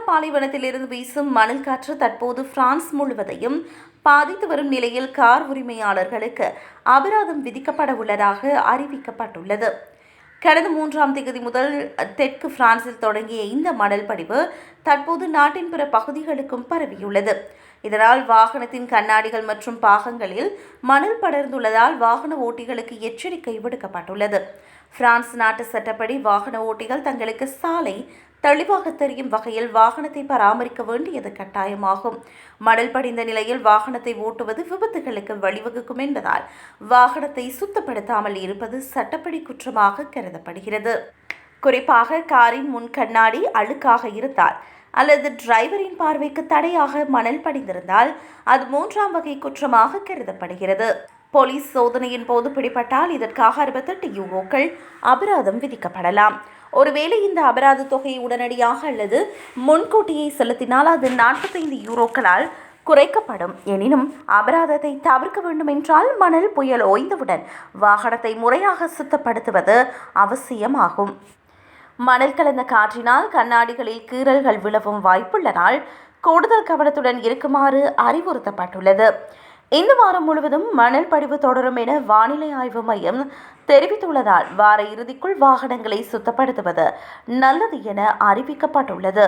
பாலைவனத்திலிருந்து வீசும் மணல் காற்று தற்போது பிரான்ஸ் முழுவதையும் பாதித்து வரும் நிலையில் கார் உரிமையாளர்களுக்கு அபராதம் விதிக்கப்பட உள்ளதாக அறிவிக்கப்பட்டுள்ளது. கடந்த 3ஆம் தேதி முதல் தெற்கு பிரான்சில் தொடங்கிய இந்த மணல் படிவு தற்போது நாட்டின் பிற பகுதிகளுக்கும் பரவியுள்ளது. இதனால் வாகனத்தின் கண்ணாடிகள் மற்றும் பாகங்களில் மணல் படர்ந்துள்ளதால் வாகன ஓட்டிகளுக்கு எச்சரிக்கை விடுக்கப்பட்டுள்ளது. பிரான்ஸ் நாட்டு சட்டப்படி வாகன ஓட்டிகள் தங்களுக்கு சாலை தெளிவாக தெரியும் வகையில் வாகனத்தை பராமரிக்க வேண்டியது கட்டாயமாகும். மணல் படிந்த நிலையில் வாகனத்தை ஓட்டுவது விபத்துகளுக்கு வழிவகுக்கும் என்பதால் வாகனத்தை சுத்தப்படுத்தாமல் இருப்பது சட்டப்படி குற்றமாக கருதப்படுகிறது. குறிப்பாக காரின் முன் கண்ணாடி அழுக்காக இருந்தால் அல்லது டிரைவரின் பார்வைக்கு தடையாக மணல் படிந்திருந்தால் அது 3ஆம் வகை குற்றமாக கருதப்படுகிறது. போலீஸ் சோதனையின் போது பிடிபட்டால் இதற்காக 68 யூரோக்கள் அபராதம் விதிக்கப்படலாம். ஒருவேளை இந்த அபராத தொகையை உடனடியாக அல்லது முன்கூட்டியே செலுத்தினால் அது 45 யூரோக்களால் குறைக்கப்படும். எனினும் அபராதத்தை தவிர்க்க வேண்டும் என்றால் மணல் புயல் ஓய்ந்தவுடன் வாகனத்தை முறையாக சுத்தப்படுத்துவது அவசியமாகும். மணல் கலந்த காற்றினால் கண்ணாடிகளில் கீறல்கள் விழவும் வாய்ப்புள்ளதால் கூடுதல் கவனத்துடன் இருக்குமாறு அறிவுறுத்தப்பட்டுள்ளது. இந்த வாரம் முழுவதும் மணல் படிவு தொடரும் என வானிலை ஆய்வு மையம் தெரிவித்துள்ளதால் வார இறுதிக்குள் வாகனங்களை சுத்தப்படுத்துவது நல்லது என அறிவிக்கப்பட்டுள்ளது.